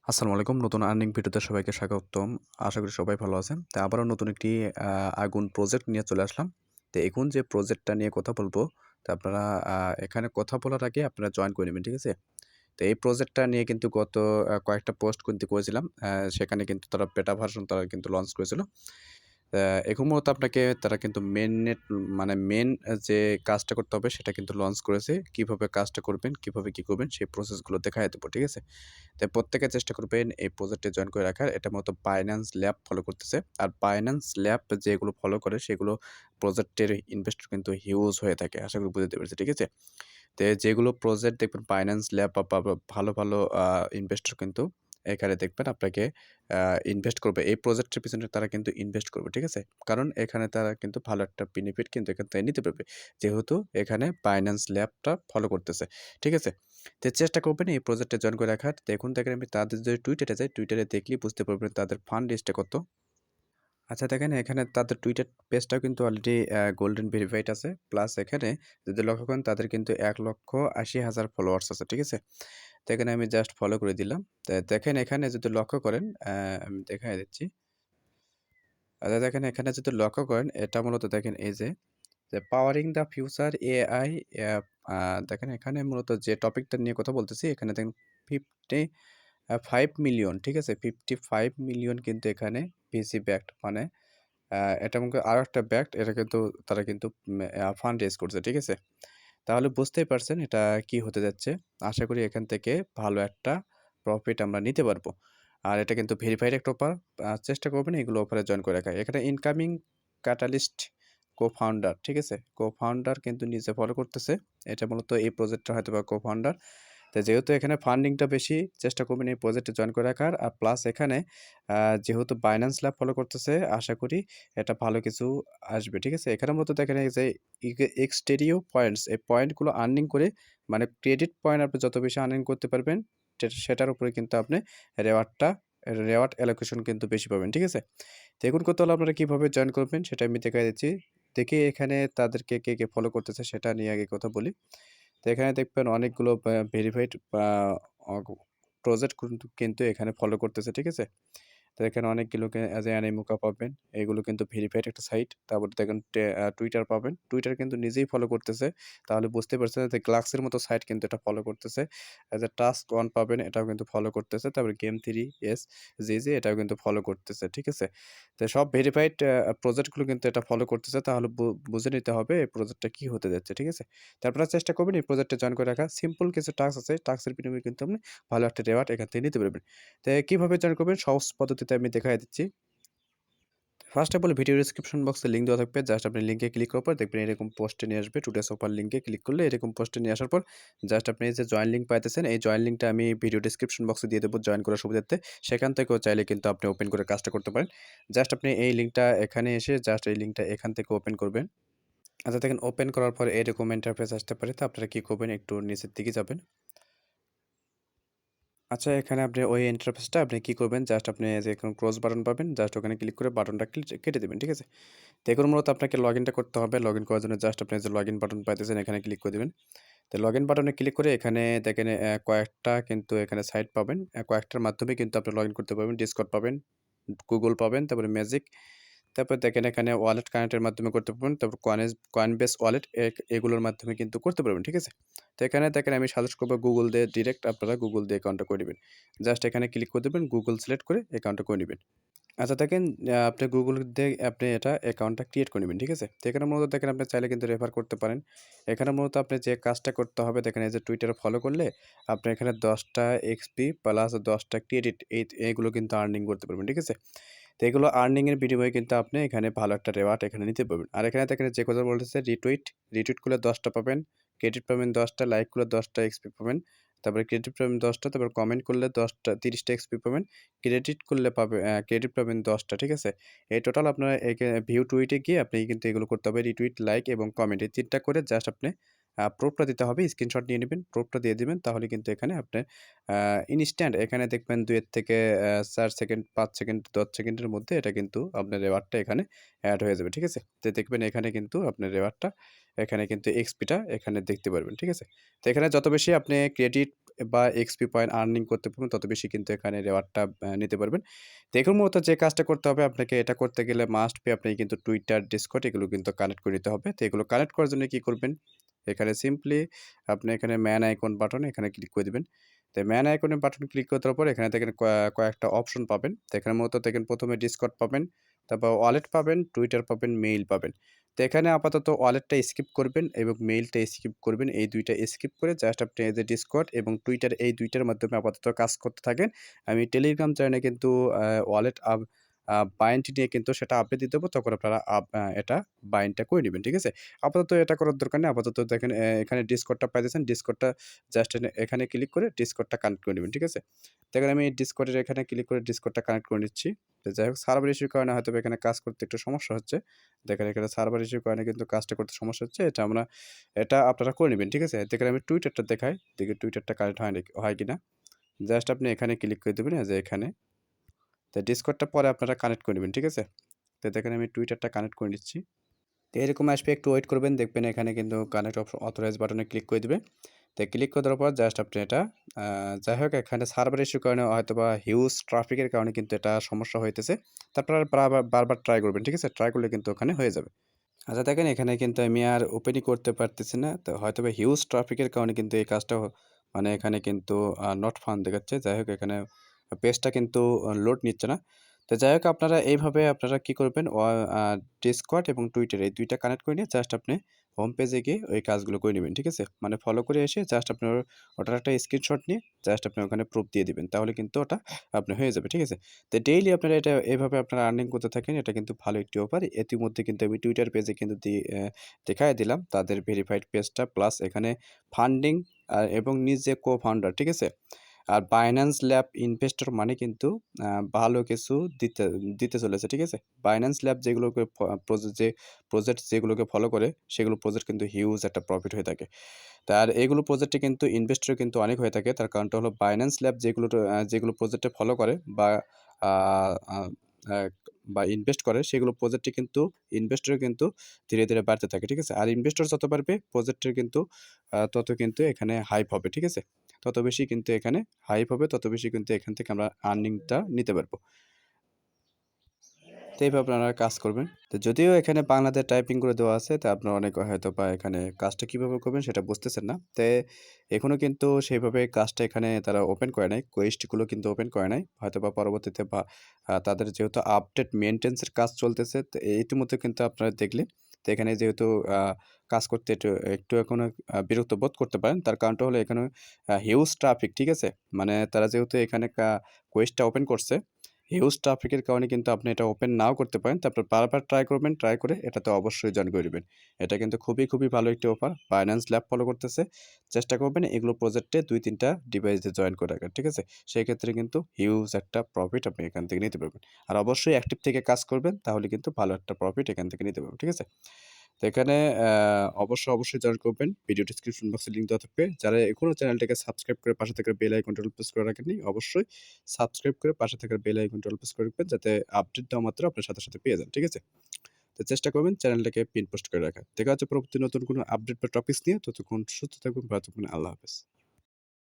আসসালামু আলাইকুম। নতুন আর্নিং ভিডিওতে সবাইকে স্বাগতম। আশা করি সবাই ভালো আছেন। তো আবারও নতুন একটি আগুন প্রজেক্ট নিয়ে চলে আসলাম। তো এখন যে প্রজেক্টটা নিয়ে কথা বলবো, তো আপনারা আ এখানে কথা বলার আগে আপনারা জয়েন করে নিবেন, ঠিক আছে? তো এই প্রজেক্টটা নিয়ে কিন্তু গত কয়েকটা পোস্ট কিন্তু করেছিলাম। সেখানে কিন্তু তারা বেটা ভার্সন তারা কিন্তু লঞ্চ করেছিল। আ এখন মূলত আপনাকে তারা কিন্তু মেইননেট মানে মেইন যে কাজটা করতে হবে সেটা কিন্তু লঞ্চ করেছে। কিভাবে কাজটা করবেন, কিভাবে কি করবেন সেই প্রসেসগুলো দেখাইয়া দেব, ঠিক আছে? তাই প্রত্যেকে চেষ্টা করবেন এই প্রজেক্টে জয়েন করে রাখার। এটা মূলত Binance Lab ফলো করতেছে। আর Binance Lab যেগুলো ফলো করে সেগুলো প্রজেক্টের ইনভেস্টর কিন্তু হিউজ হয়ে থাকে। আশা করি বুঝতে পেরেছি, ঠিক আছে? তো যেগুলো প্রজেক্ট দেখবেন Binance Lab বা ভালো, ভালো ইনভেস্টর কিন্তু এখানে দেখবেন আপনাকে আ ইনভেস্ট করবে। এই প্রজেক্টের পিছনে তারা কিন্তু ইনভেস্ট করবে, ঠিক আছে? কারণ এখানে তারা কিন্তু ভালো একটা বেনিফিট কিন্তু এখান থেকে নিতে পারবে। যেহেতু এখানে Binance Lab টা ফলো করতেছে, ঠিক আছে? তো চেষ্টা করবেন এই প্রজেক্টে জয়েন করে রাখার। দেখুন দেখেন আমি তাদের যদি টুইটারে যাই, টুইটারে দেখলেই বুঝতে পারবেন তাদের ফান্ড রেজটা কত। আচ্ছা দেখেন এখানে তাদের টুইটার পেজটাও কিন্তু অলরেডি গোল্ডেন ভেরিফাইড আছে। প্লাস এখানে যদি লক্ষ্য করেন তাদের কিন্তু ১,৮০,০০০ ফলোয়ার্স আছে। ঠিক আছে? তো এখানে আমি জাস্ট ফলো করে দিলাম। তো দেখেন এখানে যদি লক্ষ্য করেন আমি দেখায় দিচ্ছি। আচ্ছা দেখেন এখানে যদি লক্ষ্য করেন এটা মূলত দেখেন এই যে powering the future AI app দেখেন এখানে মূলত যে টপিকটা নিয়ে কথা বলতেছি এখানে দেখেন ৫ মিলিয়ন ঠিক আছে? ৫৫ মিলিয়ন কিন্তু এখানে ভিসি ব্যাকড মানে আ এটা মনে আরেকটা ব্যাকড এটা কিন্তু তারা কিন্তু ফান্ড রেইজ করছে। ঠিক আছে? তাহলে বুঝতেই পারছেন এটা কি হতে যাচ্ছে। আশা করি এখান থেকে ভালো একটা প্রফিট আমরা নিতে পারবো। আর এটা কিন্তু ভেরিফাইড একটা অফার। চেষ্টা করবেন এগুলো অফারে জয়েন করে রাখার। এখানে ইনকামিং ক্যাটালিস্ট কো-ফাউন্ডার, ঠিক আছে? কো-ফাউন্ডার কিন্তু নিজে ফলো করতেছে। এটা মূলত এই প্রজেক্টটা হয়তোবা কো-ফাউন্ডার। তো যেহেতু এখানে ফান্ডিংটা বেশি, চেষ্টা করবেন এই প্রজেক্টে জয়েন করে রাখার। আর প্লাস এখানে যেহেতু Binance Lab ফলো করতেছে, আশা করি এটা ভালো কিছু আসবে। ঠিক আছে? এখানের মতো দেখেন এই যে Xterio পয়েন্টস, এই পয়েন্টগুলো আর্নিং করে মানে ক্রেডিট পয়েন্ট আপনি যত বেশি আর্নিং করতে পারবেন, সেটার উপরে কিন্তু আপনি রেওয়ার্ডটা রেওয়ার্ড অ্যালোকেশন কিন্তু বেশি পাবেন। ঠিক আছে? তো এখন করতে হলে আপনারা কিভাবে জয়েন করবেন সেটা আমি দেখায় দিচ্ছি। দেখি এখানে তাদেরকে কে ফলো করতেছে সেটা নিয়ে আগে কথা বলি। তো এখানে দেখবেন অনেকগুলো ভেরিফাইড অগ প্রজেক্ট কিন্তু এখানে ফলো করতেছে, ঠিক আছে? তো এখানে অনেকগুলোকে অ্যাজ এ অ্যানিমোকা পাবেন। এগুলো কিন্তু ভেরিফাইড একটা সাইট। তারপরে দেখেন টুইটার পাবেন। টুইটার কিন্তু নিজেই ফলো করতেছে। তাহলে বুঝতে পারছেন যে গ্লাক্সের মতো সাইট কিন্তু এটা ফলো করতেছে। অ্যাজ এ টাস্ক 1 পাবেন এটাও কিন্তু ফলো করতেছে। তারপরে গেম 3 এস জি এটাও কিন্তু ফলো করতেছে, ঠিক আছে? তো সব ভেরিফাইড প্রজেক্ট গুলো কিন্তু এটা ফলো করতেছে। তাহলে বুঝে নিতে হবে এই প্রজেক্টটা কি হতে যাচ্ছে, ঠিক আছে? তো আপনারা চেষ্টা করবেন এই প্রজেক্টে জয়েন করে রাখা। সিম্পল কিছু টাস্ক আছে। টাস্কের বিনিময়ে কিন্তু আপনি ভালো একটা রেওয়ার্ড এখান থেকে নিতে পারবেন। তো কিভাবে জয়েন করবেন সহজ পদ্ধতিতে আমি দেখায় দিচ্ছি। First of all video description বক্সে লিঙ্ক দেওয়া থাকবে। জাস্ট আপনি লিঙ্কে ক্লিক করার পর দেখবেন এরকম পোস্টে নিয়ে আসবে। টুডেস অফার লিঙ্কে ক্লিক করলে এরকম পোস্টে নিয়ে আসার পর জাস্ট আপনি এই যে জয়েন লিঙ্ক পাইতেছেন, এই জয়েন লিঙ্কটা আমি ভিডিও ডেসক্রিপশন বক্সে দিয়ে দেবো জয়েন করার সুবিধার্থে। সেখান থেকেও চাইলে কিন্তু আপনি ওপেন করে কাজটা করতে পারেন। জাস্ট আপনি এই লিঙ্কটা এখানে এসে জাস্ট এই লিঙ্কটা এখান থেকে ওপেন করবেন। আচ্ছা দেখেন ওপেন করার পর এরকম ইন্টারফেস আসতে পারে। তো আপনারা কি করবেন একটু নিচের দিকে যাবেন। আচ্ছা এখানে আপনি ওই ইন্টারফেসটা আপনি কি করবেন জাস্ট আপনি যে এরকম ক্লোজ বাটন পাবেন জাস্ট ওখানে ক্লিক করে বাটনটা কেটে দিবেন, ঠিক আছে? তো এখন মূলত আপনাকে লগইনটা করতে হবে। লগইন করার জন্য জাস্ট আপনি যে লগইন বাটন পাইতেছেন এখানে ক্লিক করে দিবেন। তো লগইন বাটনে ক্লিক করে এখানে দেখেন কয়েকটা কিন্তু এখানে সাইট পাবেন। কয়েকটার মাধ্যমে কিন্তু আপনি লগইন করতে পারবেন। Discord পাবেন, Google পাবেন, তারপরে ম্যাজিক, তারপর দেখেন এখানে ওয়ালেট কানেক্টের মাধ্যমে করতে পারবেন। তারপর কয়েনবেস ওয়ালেট এগুলোর মাধ্যমে কিন্তু করতে পারবেন, ঠিক আছে? তো এখানে দেখেন আমি সাজেস্ট করব Google দিয়ে ডিরেক্ট আপনারা Google দিয়ে অ্যাকাউন্টটা করে নিবেন। জাস্ট এখানে ক্লিক করে দিবেন, Google সিলেক্ট করে অ্যাকাউন্টটা করে নিবেন। আচ্ছা দেখেন আপনি Google দিয়ে আপনি এটা অ্যাকাউন্টটা ক্রিয়েট করে নিবেন, ঠিক আছে? তো এখানে মূলত দেখেন আপনি চাইলে কিন্তু রেফার করতে পারেন। এখানে মূলত আপনি যে কাজটা করতে হবে দেখেন এই যে Twitter ফলো করলে আপনি এখানে ১০ টা এক্সপি প্লাস ১০ টা ক্রেডিট এইগুলো কিন্তু আর্নিং করতে পারবেন, ঠিক আছে? তো এগুলো আর্নিং এর বিনিময়ে কিন্তু আপনি এখানে ভালো একটা রেওয়ার্ড এখানে নিতে পারবেন। আর এখানে দেখেন যে কথা বলতেছে রিটুইট করলে ১০ টা পাবেন, ক্রেডিট পাবেন ১০ টা, লাইক করলে ১০ টা এক্সপি পাবেন। তারপরে ক্রেডিট পাবেন ১০ টা, তারপর কমেন্ট করলে ১০ টা ৩০ টা এক্সপি পাবেন। ক্রেডিট পাবেন ১০ টা, ঠিক আছে? এই টোটাল আপনার ভিউ টুইটে গিয়ে আপনি কিন্তু এগুলো করতে হবে। রিটুইট, লাইক এবং কমেন্ট এই ৩ টা করে জাস্ট আপনি প্রুফটা দিতে হবে। স্ক্রিনশট নিয়ে নিবেন, প্রুফটা দিয়ে দিবেন। তাহলে কিন্তু এখানে আপনার আ ইনস্ট্যান্ট এখানে দেখবেন ২ এর থেকে ৪ সেকেন্ড, ৫ সেকেন্ড, ১০ সেকেন্ডের মধ্যে এটা কিন্তু আপনার রেওয়ার্ডটা এখানে এড হয়ে যাবে। ঠিক আছে? তো দেখবেন এখানে কিন্তু আপনার রেওয়ার্ডটা এখানে কিন্তু এক্সপিটা এখানে দেখতে পারবেন। ঠিক আছে? তো এখানে যত বেশি আপনি ক্রেডিট বা এক্সপি পয়েন্ট আর্নিং করতে পারবেন, তত বেশি কিন্তু এখানে রিওয়ার্ডটা নিতে পারবেন। তো এখন মূলত যে কাজটা করতে হবে আপনাকে, এটা করতে গেলে মাস্ট বি আপনি কিন্তু টুইটার, ডিসকর্ড এগুলো কিন্তু কানেক্ট করে নিতে হবে। তো এগুলো কানেক্ট করার জন্য কি করবেন? এখানে সিম্পলি আপনি এখানে ম্যান আইকন বাটন এখানে ক্লিক করে দিবেন। তো ম্যান আইকনের বাটন ক্লিক করে দেওয়ার পর এখানে দেখেন কয়েকটা অপশন পাবেন। তো এখানে মূলত দেখেন ১ম এ ডিসকর্ড পাবেন, তারপর ওয়ালেট পাবেন, টুইটার পাবেন, মেইল পাবেন। তো এখানে আপাতত ওয়ালেটটা স্কিপ করবেন এবং মেইলটা স্কিপ করবেন। এই ২ টা স্কিপ করে জাস্ট আপনি এই যে ডিসকর্ড এবং টুইটার, এই ২ টার মাধ্যমে আপাতত কাজ করতে থাকেন। আমি টেলিগ্রাম চ্যানেলে কিন্তু ওয়ালেট বাইন্ড নিয়ে কিন্তু সেটা আপডেট দিয়ে দেবো। তখন আপনারা এটা বাইন্ডটা করে নিবেন। ঠিক আছে? আপাতত এটা করার দরকার নেই। আপাতত দেখেন এখানে ডিসকর্ডটা পাইতেছেন। ডিসকর্ডটা জাস্ট এখানে ক্লিক করে ডিসকর্ডটা কানেক্ট করে নিবেন। ঠিক আছে? দেখেন আমি ডিসকর্ডের এখানে ক্লিক করে ডিসকর্ডটা কানেক্ট করে নিচ্ছি। তো যাই হোক, সার্ভার ইস্যুর কারণে হয়তোবা এখানে কাজ করতে একটু সমস্যা হচ্ছে। দেখেন এখানে সার্ভার ইস্যুর কারণে কিন্তু কাজটা করতে সমস্যা হচ্ছে। এটা আপনারা করে নিবেন। ঠিক আছে? দেখেন আমি টুইটারটা দেখাই। দেখি টুইটারটা কানেক্ট হয় কিনা। জাস্ট আপনি এখানে ক্লিক করে দিবেন, এই যে এখানে। তো ডিসকর্ডটা পরে আপনারা কানেক্ট করে নিবেন। ঠিক আছে? তো দেখেন আমি টুইটারটা কানেক্ট করে নিচ্ছি। তো এরকম আসবে, একটু ওয়েট করবেন। দেখবেন এখানে কিন্তু কানেক্ট অথরাইজ বাটনে ক্লিক করে দিবে। তো ক্লিক করে দেওয়ার পর জাস্ট আপনি এটা যাই হোক, এখানে সার্ভার ইস্যুর কারণে হয়তোবা হিউজ ট্রাফিকের কারণে কিন্তু এটা সমস্যা হইতেছে। তারপর আর বারবার ট্রাই করবেন। ঠিক আছে? ট্রাই করলে কিন্তু ওখানে হয়ে যাবে। আচ্ছা দেখেন এখানে কিন্তু আমি আর ওপেনই করতে পারতেছি না। তো হয়তোবা হিউজ ট্রাফিকের কারণে কিন্তু এই কাজটা মানে এখানে কিন্তু নট ফাউন্ড দেখাচ্ছে। যাই হোক, এখানে পেজটা কিন্তু লোড নিচ্ছে না। তো যাই হোক, আপনারা এইভাবে আপনারা কি করবেন, ডিসকর্ড এবং টুইটার এই ২ টা কানেক্ট করে নিয়ে জাস্ট আপনি হোম পেজে গিয়ে ওই কাজগুলো করে নিবেন। ঠিক আছে? মানে ফলো করে এসে জাস্ট আপনার ওটার একটা স্ক্রিনশট নিয়ে জাস্ট আপনি ওখানে প্রুফ দিয়ে দিবেন। তাহলে কিন্তু ওটা আপনার হয়ে যাবে। ঠিক আছে? তো ডেইলি আপনারা এটা এভাবে আপনারা আর্নিং করতে থাকেন। এটা কিন্তু ভালো একটি অফার। ইতিমধ্যে কিন্তু আমি টুইটার পেজে কিন্তু দেখায় দিলাম তাদের ভেরিফাইড পেজটা, প্লাস এখানে ফান্ডিং এবং নিজে co-founder। ঠিক আছে? আর বাইন্যান্স ল্যাব ইনভেস্টর মানে কিন্তু আ ভালো কিছু দিতে দিতে চলেছে। ঠিক আছে? বাইন্যান্স ল্যাব যেগুলোকে প্রজেক্ট যেগুলোকে ফলো করে, সেগুলো প্রজেক্ট কিন্তু হিউজ একটা প্রফিট হয়ে থাকে। আর এগুলো প্রজেক্টে কিন্তু ইনভেস্টর কিন্তু অনেক হয়ে থাকে। তার কারণটা হলো বাইন্যান্স ল্যাব যেগুলো প্রজেক্টে ফলো করে আ আ আ বা ইনভেস্ট করে, সেগুলো প্রজেক্টে কিন্তু ইনভেস্টর কিন্তু ধীরে, ধীরে বাড়তে থাকে। ঠিক আছে? আর ইনভেস্টর যত বাড়বে প্রজেক্টের কিন্তু তত কিন্তু এখানে হাইপ হবে। ঠিক আছে? তত বেশি কিন্তু এখানে হাইপ হবে, তত বেশি কিন্তু এখান থেকে আমরা আর্নিংটা নিতে পারবো। তো এইভাবে আপনারা কাজ করবেন। তো যদিও এখানে বাংলাতে টাইপিং করে দেওয়া আছে, তো আপনারা অনেকে হয়তোবা এখানে কাজটা কিভাবে করবেন সেটা বুঝতেছেন না। এখনো কিন্তু সেইভাবে কাজটা এখানে তারা ওপেন করে নাই। কোয়েস্টগুলো কিন্তু ওপেন করে নাই। হয়তোবা পরবর্তীতে বা তাদের যেহেতু আপডেট মেইনটেন্যান্স এর কাজ চলতেছে, তো ইতিমধ্যে কিন্তু আপনারা দেখলেন। তো এখানে যেহেতু আ কাজ করতে একটু এখনো বিরক্ত বোধ করতে পারেন। তার কারণটা হলো এখানে হিউজ ট্রাফিক। ঠিক আছে? মানে তারা যেহেতু এখানে কোয়েস্টটা ওপেন করছে, হিউজ ট্রাফিকের কারণে কিন্তু আপনি এটা ওপেন নাও করতে পারেন। তারপর বারবার ট্রাই করবেন, ট্রাই করে এটাতে অবশ্যই জয়েন করে দিবেন। এটা কিন্তু খুবই, খুবই ভালো একটি অফার। বাইন্যান্স ল্যাব ফলো করতেছে। চেষ্টা করবেন এগুলো প্রজেক্টে ২-৩ টা ডিভাইস দিয়ে জয়েন করে রাখার। ঠিক আছে? সেক্ষেত্রে কিন্তু হিউজ একটা প্রফিট আপনি এখান থেকে নিতে পারবেন। আর অবশ্যই অ্যাক্টিভ থেকে কাজ করবেন, তাহলে কিন্তু ভালো একটা প্রফিট এখান থেকে নিতে পারবেন। ঠিক আছে? তো এখানে অবশ্যই জয়েন করবেন। ভিডিও ডেসক্রিপশন বক্সে লিঙ্ক দেওয়া থাকবে। যারা এখনো চ্যানেলটাকে সাবস্ক্রাইব করে পাশে থাকা বেল আইকনটা অল প্রেস করে রাখেননি, অবশ্যই সাবস্ক্রাইব করে পাশে থাকা বেল আইকনটা অল প্রেস করে রাখবেন, যাতে আপডেট দেওয়া মাত্র আপনার সাথে, সাথে পেয়ে যান। ঠিক আছে? তো চেষ্টা করবেন চ্যানেলটাকে পিন পোস্ট করে রাখার। দেখা হচ্ছে পরবর্তী নতুন কোনো আপডেট বা টপিকস নিয়ে। ততক্ষণ সুস্থ থাকবেন, ভালো থাকবেন। আল্লাহ হাফেজ।